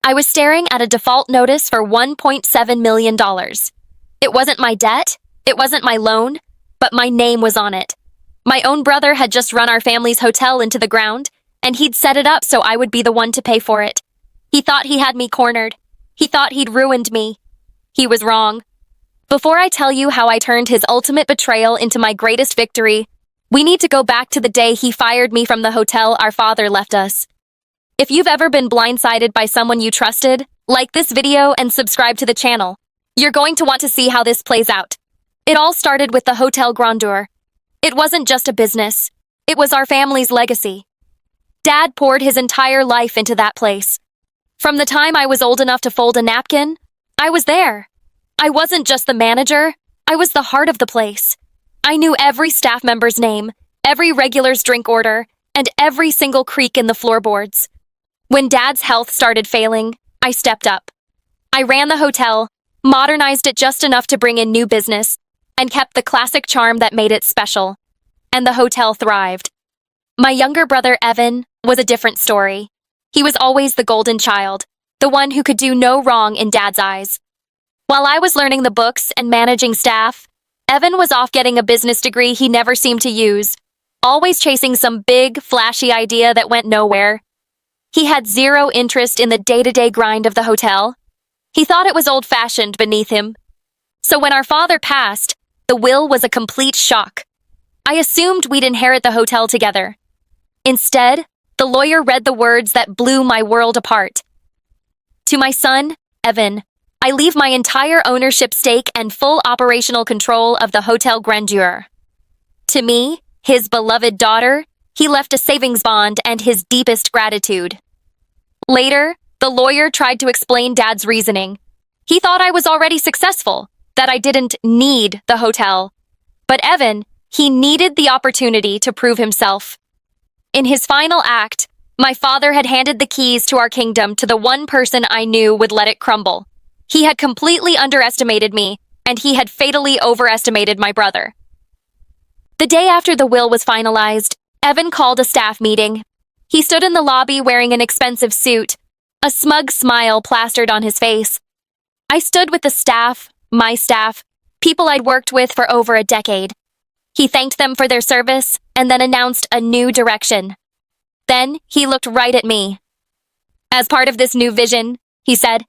I was staring at a default notice for $1.7 million. It wasn't my debt, it wasn't my loan, but my name was on it. My own brother had just run our family's hotel into the ground, and he'd set it up so I would be the one to pay for it. He thought he had me cornered. He thought he'd ruined me. He was wrong. Before I tell you how I turned his ultimate betrayal into my greatest victory, we need to go back to the day he fired me from the hotel our father left us. If you've ever been blindsided by someone you trusted, like this video and subscribe to the channel. You're going to want to see how this plays out. It all started with the Hotel Grandeur. It wasn't just a business. It was our family's legacy. Dad poured his entire life into that place. From the time I was old enough to fold a napkin, I was there. I wasn't just the manager, I was the heart of the place. I knew every staff member's name, every regular's drink order, and every single creak in the floorboards. When Dad's health started failing, I stepped up. I ran the hotel, modernized it just enough to bring in new business, and kept the classic charm that made it special. And the hotel thrived. My younger brother, Evan, was a different story. He was always the golden child, the one who could do no wrong in Dad's eyes. While I was learning the books and managing staff, Evan was off getting a business degree he never seemed to use, always chasing some big, flashy idea that went nowhere. He had zero interest in the day-to-day grind of the hotel. He thought it was old-fashioned beneath him. So when our father passed, the will was a complete shock. I assumed we'd inherit the hotel together. Instead, the lawyer read the words that blew my world apart. To my son, Evan, I leave my entire ownership stake and full operational control of the Hotel Grandeur. To me, his beloved daughter, he left a savings bond and his deepest gratitude. Later, the lawyer tried to explain Dad's reasoning. He thought I was already successful, that I didn't need the hotel. But Evan, he needed the opportunity to prove himself. In his final act, my father had handed the keys to our kingdom to the one person I knew would let it crumble. He had completely underestimated me, and he had fatally overestimated my brother. The day after the will was finalized, Evan called a staff meeting. He stood in the lobby wearing an expensive suit, a smug smile plastered on his face. I stood with the staff, my staff, people I'd worked with for over a decade. He thanked them for their service and then announced a new direction. Then he looked right at me. As part of this new vision, he said,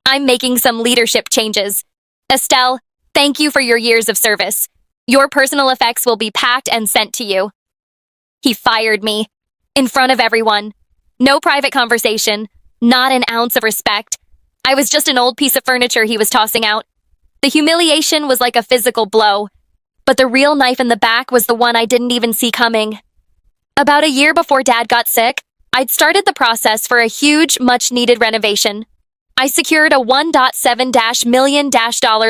I'm making some leadership changes. Estelle, thank you for your years of service. Your personal effects will be packed and sent to you. He fired me. In front of everyone. No private conversation. Not an ounce of respect. I was just an old piece of furniture he was tossing out. The humiliation was like a physical blow. But the real knife in the back was the one I didn't even see coming. About a year before Dad got sick, I'd started the process for a huge, much-needed renovation. I secured a $1.7 million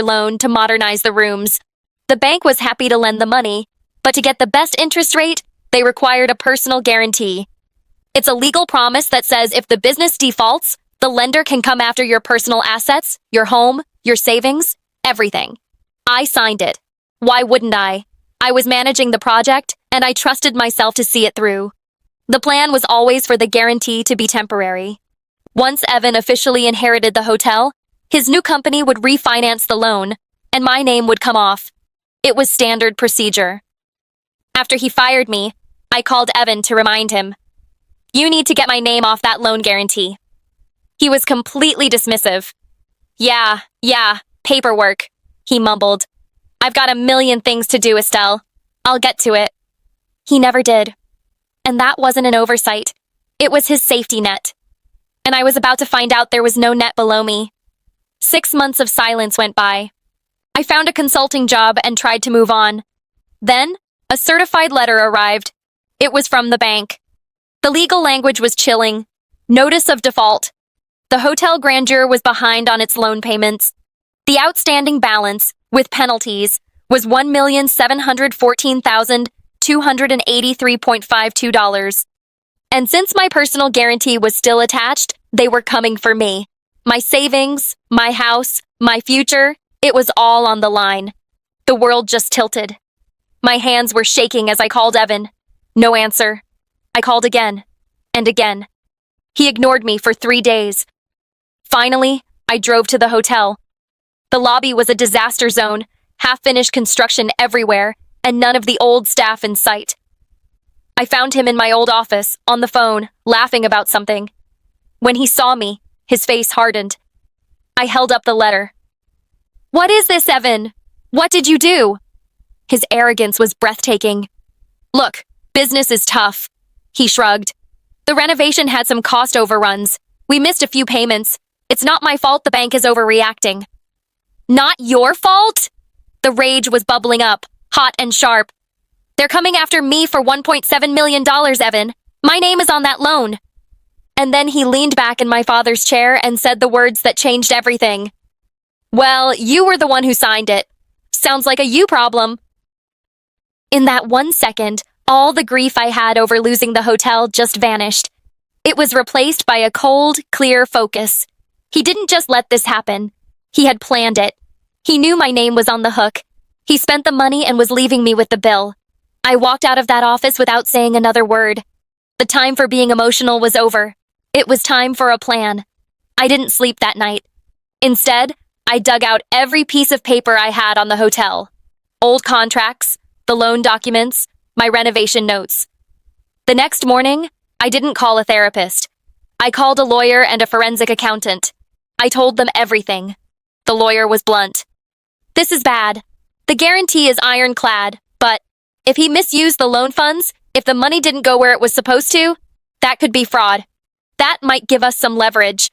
loan to modernize the rooms. The bank was happy to lend the money, but to get the best interest rate, they required a personal guarantee. It's a legal promise that says if the business defaults, the lender can come after your personal assets, your home, your savings, everything. I signed it. Why wouldn't I? I was managing the project, and I trusted myself to see it through. The plan was always for the guarantee to be temporary. Once Evan officially inherited the hotel, his new company would refinance the loan, and my name would come off. It was standard procedure. After he fired me, I called Evan to remind him. You need to get my name off that loan guarantee. He was completely dismissive. Yeah, paperwork, he mumbled. I've got a million things to do, Estelle. I'll get to it. He never did. And that wasn't an oversight. It was his safety net. And I was about to find out there was no net below me. 6 months of silence went by. I found a consulting job and tried to move on. Then, a certified letter arrived. It was from the bank. The legal language was chilling. Notice of default. The Hotel Grandeur was behind on its loan payments. The outstanding balance, with penalties, was $1,714,283.52. And since my personal guarantee was still attached, they were coming for me. My savings, my house, my future, it was all on the line. The world just tilted. My hands were shaking as I called Evan. No answer. I called again, and again. He ignored me for 3 days. Finally, I drove to the hotel. The lobby was a disaster zone, half-finished construction everywhere, and none of the old staff in sight. I found him in my old office, on the phone, laughing about something. When he saw me, his face hardened. I held up the letter. "What is this, Evan? What did you do?" His arrogance was breathtaking. "Look, business is tough," he shrugged. "The renovation had some cost overruns. We missed a few payments. It's not my fault the bank is overreacting." "Not your fault?" The rage was bubbling up, hot and sharp. "They're coming after me for $1.7 million, Evan. My name is on that loan." And then he leaned back in my father's chair and said the words that changed everything. "Well, you were the one who signed it. Sounds like a you problem." In that 1 second, all the grief I had over losing the hotel just vanished. It was replaced by a cold, clear focus. He didn't just let this happen. He had planned it. He knew my name was on the hook. He spent the money and was leaving me with the bill. I walked out of that office without saying another word. The time for being emotional was over. It was time for a plan. I didn't sleep that night. Instead, I dug out every piece of paper I had on the hotel. Old contracts, the loan documents, my renovation notes. The next morning, I didn't call a therapist. I called a lawyer and a forensic accountant. I told them everything. The lawyer was blunt. "This is bad. The guarantee is ironclad, but if he misused the loan funds, if the money didn't go where it was supposed to, that could be fraud. That might give us some leverage."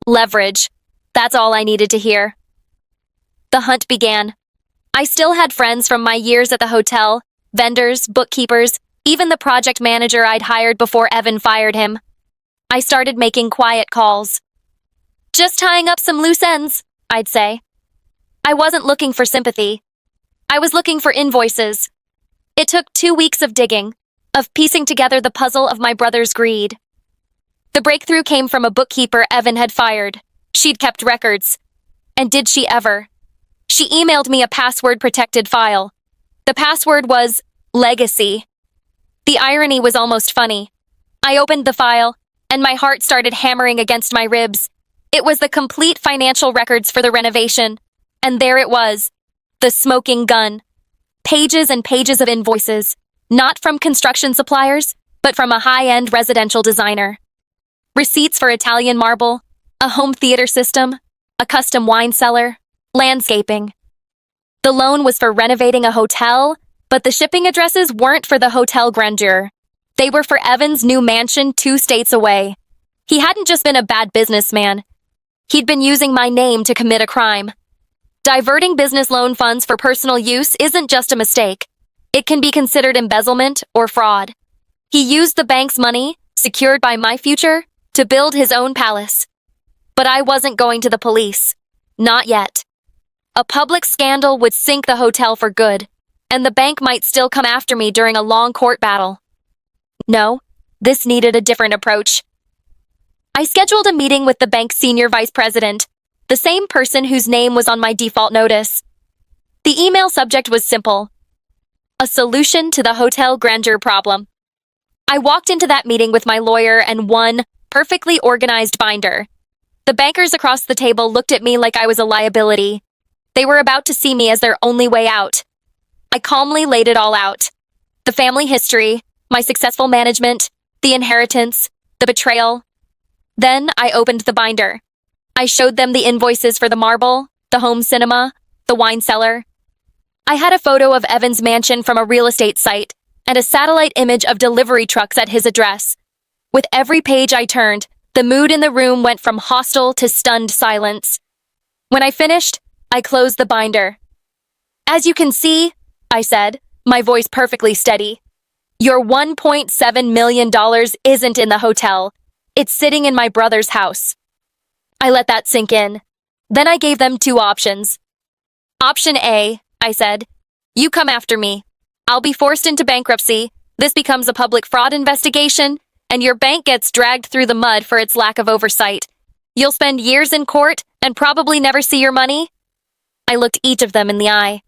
Leverage. That's all I needed to hear. The hunt began. I still had friends from my years at the hotel, vendors, bookkeepers, even the project manager I'd hired before Evan fired him. I started making quiet calls. "Just tying up some loose ends," I'd say. I wasn't looking for sympathy. I was looking for invoices. It took 2 weeks of digging, of piecing together the puzzle of my brother's greed. The breakthrough came from a bookkeeper Evan had fired. She'd kept records. And did she ever? She emailed me a password-protected file. The password was legacy. The irony was almost funny. I opened the file, and my heart started hammering against my ribs. It was the complete financial records for the renovation. And there it was, the smoking gun. Pages and pages of invoices, not from construction suppliers, but from a high-end residential designer. Receipts for Italian marble, a home theater system, a custom wine cellar, landscaping. The loan was for renovating a hotel, but the shipping addresses weren't for the hotel grandeur. They were for Evan's new mansion 2 states away. He hadn't just been a bad businessman. He'd been using my name to commit a crime. Diverting business loan funds for personal use isn't just a mistake. It can be considered embezzlement or fraud. He used the bank's money, secured by my future, to build his own palace. But I wasn't going to the police. Not yet. A public scandal would sink the hotel for good, and the bank might still come after me during a long court battle. No, this needed a different approach. I scheduled a meeting with the bank's senior vice president, the same person whose name was on my default notice. The email subject was simple: a solution to the hotel grandeur problem. I walked into that meeting with my lawyer and one perfectly organized binder. The bankers across the table looked at me like I was a liability. They were about to see me as their only way out. I calmly laid it all out. The family history, my successful management, the inheritance, the betrayal. Then I opened the binder. I showed them the invoices for the marble, the home cinema, the wine cellar. I had a photo of Evan's mansion from a real estate site and a satellite image of delivery trucks at his address. With every page I turned, the mood in the room went from hostile to stunned silence. When I finished, I closed the binder. "As you can see," I said, my voice perfectly steady, "your $1.7 million isn't in the hotel. It's sitting in my brother's house." I let that sink in. Then I gave them 2 options. "Option A," I said, "you come after me. I'll be forced into bankruptcy. This becomes a public fraud investigation, and your bank gets dragged through the mud for its lack of oversight. You'll spend years in court and probably never see your money." I looked each of them in the eye.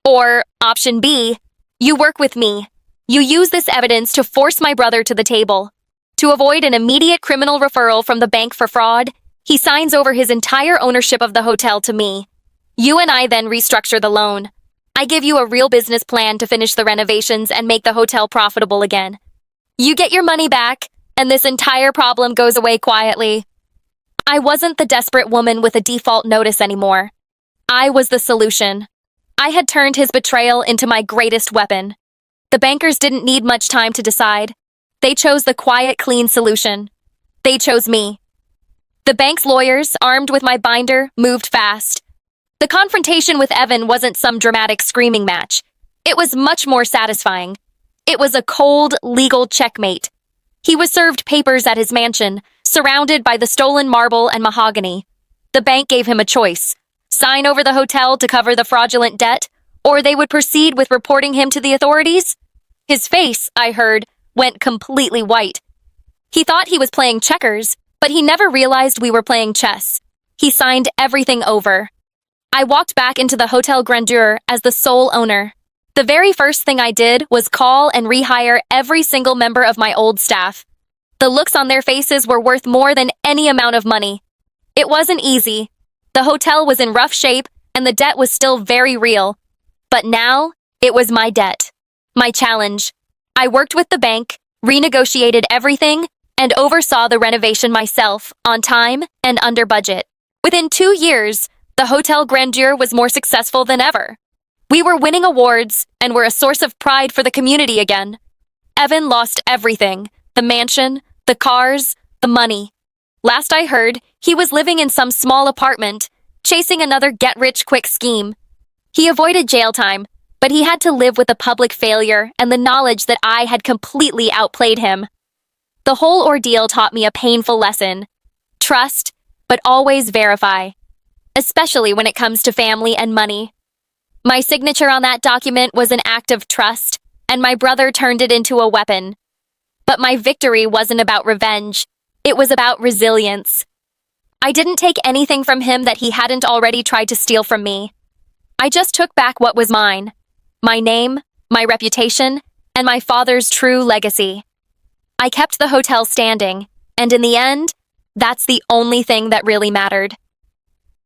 Or option B, you work with me. You use this evidence to force my brother to the table. To avoid an immediate criminal referral from the bank for fraud, He signs over his entire ownership of the hotel to me. You and I then restructure the loan. I give you a real business plan to finish the renovations and make the hotel profitable again. You get your money back, and this entire problem goes away quietly. I wasn't the desperate woman with a default notice anymore. I was the solution. I had turned his betrayal into my greatest weapon. The bankers didn't need much time to decide. They chose the quiet, clean solution. They chose me. The bank's lawyers, armed with my binder, moved fast. The confrontation with Evan wasn't some dramatic screaming match. It was much more satisfying. It was a cold, legal checkmate. He was served papers at his mansion, surrounded by the stolen marble and mahogany. The bank gave him a choice: sign over the hotel to cover the fraudulent debt, or they would proceed with reporting him to the authorities. His face, I heard, went completely white. He thought he was playing checkers, but he never realized we were playing chess. He signed everything over. I walked back into the Hotel Grandeur as the sole owner. The very first thing I did was call and rehire every single member of my old staff. The looks on their faces were worth more than any amount of money. It wasn't easy. The hotel was in rough shape, and the debt was still very real. But now, it was my debt. My challenge. I worked with the bank, renegotiated everything, and oversaw the renovation myself, on time and under budget. Within 2 years, the Hotel Grandeur was more successful than ever. We were winning awards and were a source of pride for the community again. Evan lost everything: the mansion, the cars, the money. Last I heard, he was living in some small apartment, chasing another get-rich-quick scheme. He avoided jail time, but he had to live with the public failure and the knowledge that I had completely outplayed him. The whole ordeal taught me a painful lesson: trust, but always verify, especially when it comes to family and money. My signature on that document was an act of trust, and my brother turned it into a weapon. But my victory wasn't about revenge. It was about resilience. I didn't take anything from him that he hadn't already tried to steal from me. I just took back what was mine: my name, my reputation, and my father's true legacy. I kept the hotel standing, and in the end, that's the only thing that really mattered.